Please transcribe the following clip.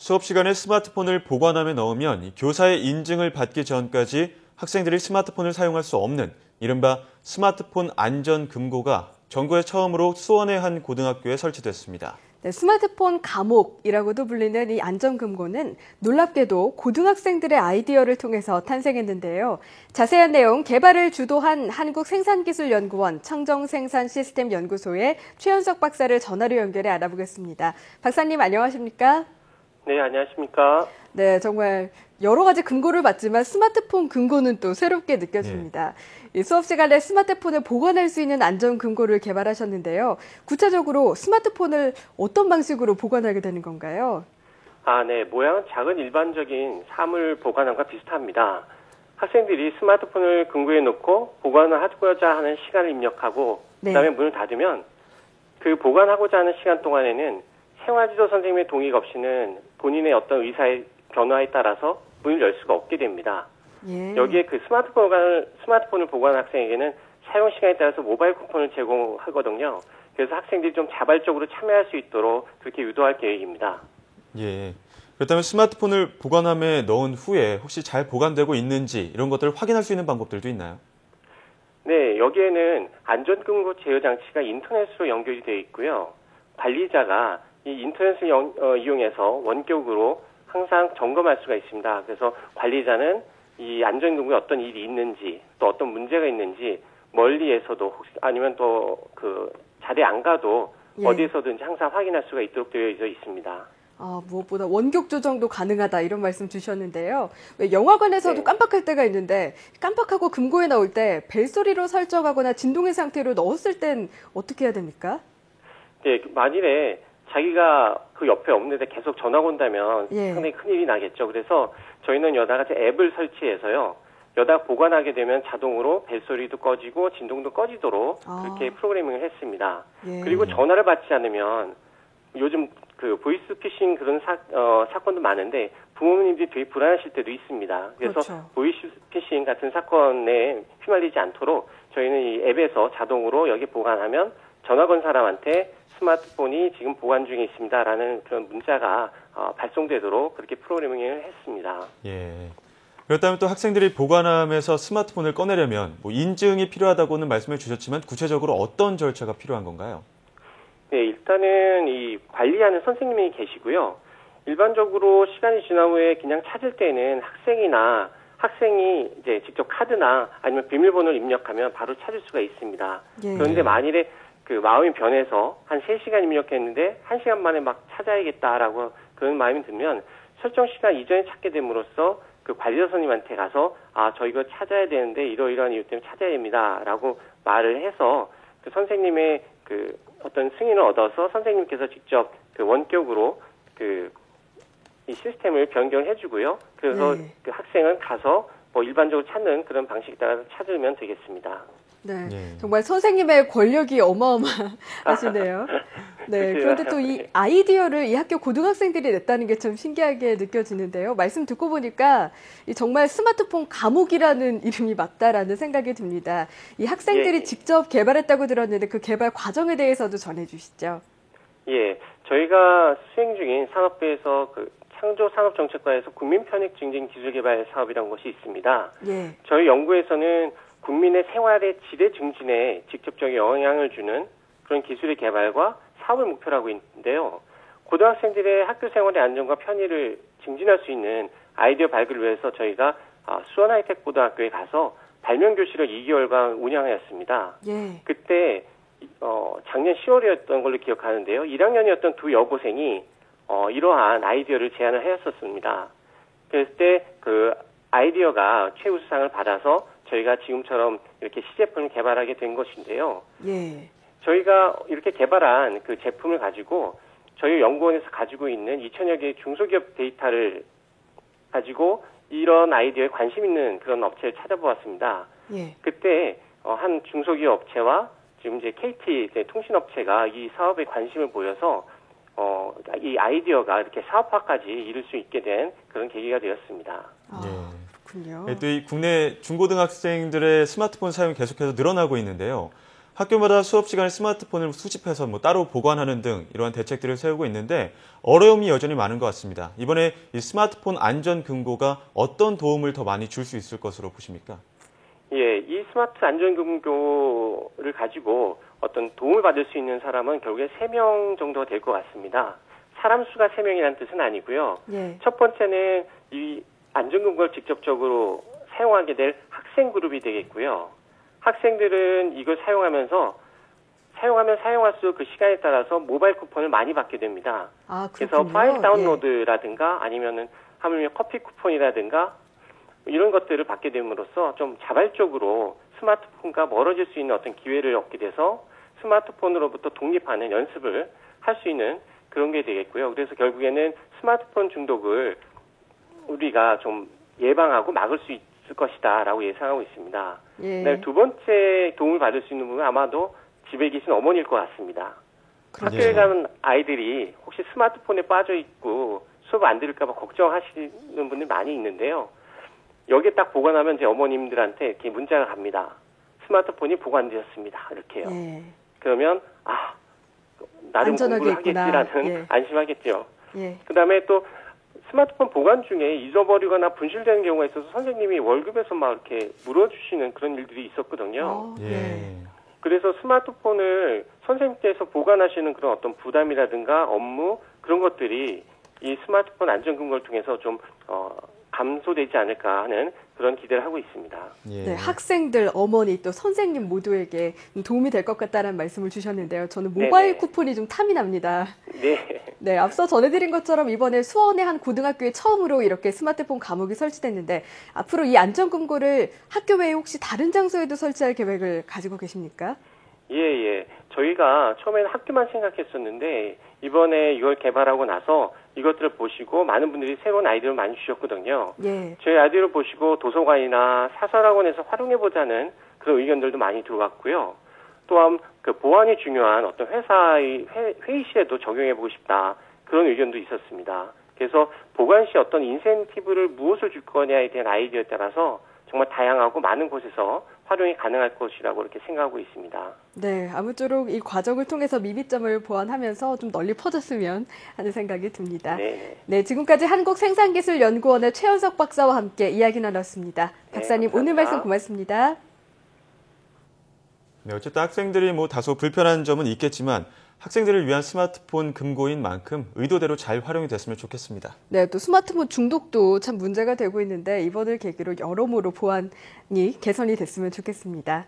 수업 시간에 스마트폰을 보관함에 넣으면 교사의 인증을 받기 전까지 학생들이 스마트폰을 사용할 수 없는 이른바 스마트폰 안전 금고가 전국에 처음으로 수원의 한 고등학교에 설치됐습니다. 네, 스마트폰 감옥이라고도 불리는 이 안전금고는 놀랍게도 고등학생들의 아이디어를 통해서 탄생했는데요. 자세한 내용 개발을 주도한 한국생산기술연구원 청정생산시스템연구소의 최현석 박사를 전화로 연결해 알아보겠습니다. 박사님 안녕하십니까? 네, 안녕하십니까? 네, 정말 여러 가지 금고를 봤지만 스마트폰 금고는 또 새롭게 느껴집니다. 이 수업 시간에 스마트폰을 보관할 수 있는 안전 금고를 개발하셨는데요. 구체적으로 스마트폰을 어떤 방식으로 보관하게 되는 건가요? 네. 모양은 작은 일반적인 사물 보관함과 비슷합니다. 학생들이 스마트폰을 금고에 놓고 보관을 하고자 하는 시간을 입력하고 그다음에 문을 닫으면 그 보관하고자 하는 시간 동안에는 생활지도 선생님의 동의가 없이는 본인의 어떤 의사의 변화에 따라서 문을 열 수가 없게 됩니다. 여기에 그 스마트폰을 보관한 학생에게는 사용 시간에 따라서 모바일 쿠폰을 제공하거든요. 그래서 학생들이 좀 자발적으로 참여할 수 있도록 그렇게 유도할 계획입니다. 예. 그렇다면 스마트폰을 보관함에 넣은 후에 혹시 잘 보관되고 있는지 이런 것들을 확인할 수 있는 방법들도 있나요? 네, 여기에는 안전금고 제어 장치가 인터넷으로 연결이 되어 있고요. 관리자가 이 인터넷을 이용해서 원격으로 항상 점검할 수가 있습니다. 그래서 관리자는 이 안전금고에 어떤 일이 있는지 또 어떤 문제가 있는지 멀리에서도 혹시 아니면 또 그 자리에 안 가도 어디에서든지 항상 확인할 수가 있도록 되어 있습니다. 무엇보다 원격 조정도 가능하다 이런 말씀 주셨는데요. 왜 영화관에서도 깜빡할 때가 있는데 깜빡하고 금고에 넣을 때 벨소리로 설정하거나 진동의 상태로 넣었을 땐 어떻게 해야 됩니까? 네, 만일에 자기가 그 옆에 없는데 계속 전화가 온다면 상당히 큰일이 나겠죠. 그래서 저희는 여다가 앱을 설치해서요. 여다가 보관하게 되면 자동으로 벨소리도 꺼지고 진동도 꺼지도록 그렇게 프로그래밍을 했습니다. 그리고 전화를 받지 않으면 요즘 그 보이스피싱 그런 사건도 많은데 부모님들이 되게 불안하실 때도 있습니다. 그래서 보이스피싱 같은 사건에 휘말리지 않도록 저희는 이 앱에서 자동으로 여기 보관하면 전화 건 사람한테 스마트폰이 지금 보관 중에 있습니다라는 그런 문자가 발송되도록 그렇게 프로그래밍을 했습니다. 예. 그렇다면 또 학생들이 보관함에서 스마트폰을 꺼내려면 인증이 필요하다고는 말씀해 주셨지만 구체적으로 어떤 절차가 필요한 건가요? 네, 일단은 이 관리하는 선생님이 계시고요. 일반적으로 시간이 지난 후에 그냥 찾을 때는 학생이 이제 직접 카드나 아니면 비밀번호를 입력하면 바로 찾을 수가 있습니다. 그런데 만일에 그 마음이 변해서 한 3시간 입력했는데 1시간 만에 막 찾아야겠다라고 그런 마음이 들면 설정 시간 이전에 찾게 됨으로써 그 관리자 선생님한테 가서 저 이거 찾아야 되는데 이러이러한 이유 때문에 찾아야 됩니다라고 말을 해서 그 선생님의 그 어떤 승인을 얻어서 선생님께서 직접 그 원격으로 이 시스템을 변경해 주고요. 그래서 그 학생은 가서 일반적으로 찾는 그런 방식에 따라서 찾으면 되겠습니다. 네, 정말 선생님의 권력이 어마어마하시네요. 네, 그런데 또 이 아이디어를 이 학교 고등학생들이 냈다는 게 참 신기하게 느껴지는데요. 말씀 듣고 보니까 정말 스마트폰 감옥이라는 이름이 맞다라는 생각이 듭니다. 이 학생들이 직접 개발했다고 들었는데 그 개발 과정에 대해서도 전해주시죠. 예, 저희가 수행 중인 산업부에서 그 창조산업정책과에서 국민편익증진기술개발 사업이라는 것이 있습니다. 저희 연구에서는 국민의 생활의 질의 증진에 직접적인 영향을 주는 그런 기술의 개발과 사업을 목표로 하고 있는데요. 고등학생들의 학교 생활의 안전과 편의를 증진할 수 있는 아이디어 발굴을 위해서 저희가 수원 하이텍 고등학교에 가서 발명 교실을 2개월간 운영하였습니다. 그때 작년 10월이었던 걸로 기억하는데요. 1학년이었던 두 여고생이 이러한 아이디어를 제안을 하였었습니다. 그랬을 때 그 아이디어가 최우수상을 받아서 저희가 지금처럼 이렇게 시제품을 개발하게 된 것인데요. 저희가 이렇게 개발한 그 제품을 가지고 저희 연구원에서 가지고 있는 2천여 개의 중소기업 데이터를 가지고 이런 아이디어에 관심 있는 그런 업체를 찾아보았습니다. 그때 한 중소기업 업체와 지금 이제 KT 통신업체가 이 사업에 관심을 보여서 이 아이디어가 이렇게 사업화까지 이룰 수 있게 된 그런 계기가 되었습니다. 또 이 국내 중고등학생들의 스마트폰 사용이 계속해서 늘어나고 있는데요. 학교마다 수업 시간에 스마트폰을 수집해서 따로 보관하는 등 이러한 대책들을 세우고 있는데 어려움이 여전히 많은 것 같습니다. 이번에 이 스마트폰 안전 금고가 어떤 도움을 더 많이 줄 수 있을 것으로 보십니까? 예, 이 스마트 안전 금고를 가지고 어떤 도움을 받을 수 있는 사람은 결국에 3명 정도 될 것 같습니다. 사람 수가 3명이라는 뜻은 아니고요. 예. 첫 번째는 이 안전 금고를 직접적으로 사용하게 될 학생 그룹이 되겠고요. 학생들은 이걸 사용하면 사용할수록 그 시간에 따라서 모바일 쿠폰을 많이 받게 됩니다. 아, 그래서 파일 다운로드라든가 아니면은 하물며 커피 쿠폰이라든가 이런 것들을 받게 됨으로써 좀 자발적으로 스마트폰과 멀어질 수 있는 어떤 기회를 얻게 돼서 스마트폰으로부터 독립하는 연습을 할 수 있는 그런 게 되겠고요. 그래서 결국에는 스마트폰 중독을 우리가 좀 예방하고 막을 수 있을 것이다라고 예상하고 있습니다. 예. 두 번째 도움을 받을 수 있는 부분은 아마도 집에 계신 어머니일 것 같습니다. 그렇죠. 학교에 가는 아이들이 혹시 스마트폰에 빠져 있고 수업 안 들을까 봐 걱정하시는 분들이 많이 있는데요. 여기에 딱 보관하면 제 어머님들한테 이렇게 문자가 갑니다. 스마트폰이 보관되었습니다. 이렇게요. 예. 그러면 나름 공부를 있구나. 하겠지라는 예. 안심하겠죠. 예. 그다음에 또 스마트폰 보관 중에 잊어버리거나 분실되는 경우가 있어서 선생님이 월급에서 막 이렇게 물어주시는 그런 일들이 있었거든요. 예. 그래서 스마트폰을 선생님께서 보관하시는 그런 어떤 부담이라든가 업무 그런 것들이 이 스마트폰 안전금고를 통해서 좀 감소되지 않을까 하는 그런 기대를 하고 있습니다. 예. 네, 학생들, 어머니 또 선생님 모두에게 도움이 될 것 같다는 말씀을 주셨는데요. 저는 모바일 네네. 쿠폰이 좀 탐이 납니다. 네. 네, 앞서 전해드린 것처럼 이번에 수원의 한 고등학교에 처음으로 이렇게 스마트폰 감옥이 설치됐는데 앞으로 이 안전금고를 학교 외에 혹시 다른 장소에도 설치할 계획을 가지고 계십니까? 예. 저희가 처음에는 학교만 생각했었는데 이번에 이걸 개발하고 나서 이것들을 보시고 많은 분들이 새로운 아이디어를 많이 주셨거든요. 예. 저희 아이디어를 보시고 도서관이나 사설학원에서 활용해보자는 그런 의견들도 많이 들어왔고요. 또한 그 보안이 중요한 어떤 회사의 회의실에도 적용해보고 싶다. 그런 의견도 있었습니다. 그래서 보관 시 어떤 인센티브를 무엇을 줄 거냐에 대한 아이디어에 따라서 정말 다양하고 많은 곳에서 활용이 가능할 것이라고 이렇게 생각하고 있습니다. 네, 아무쪼록 이 과정을 통해서 미비점을 보완하면서 좀 널리 퍼졌으면 하는 생각이 듭니다. 네, 지금까지 한국생산기술연구원의 최현석 박사와 함께 이야기 나눴습니다. 박사님, 감사합니다. 오늘 말씀 고맙습니다. 네, 어쨌든 학생들이 다소 불편한 점은 있겠지만 학생들을 위한 스마트폰 금고인 만큼 의도대로 잘 활용이 됐으면 좋겠습니다. 네, 또 스마트폰 중독도 참 문제가 되고 있는데 이번을 계기로 여러모로 보안이 개선이 됐으면 좋겠습니다.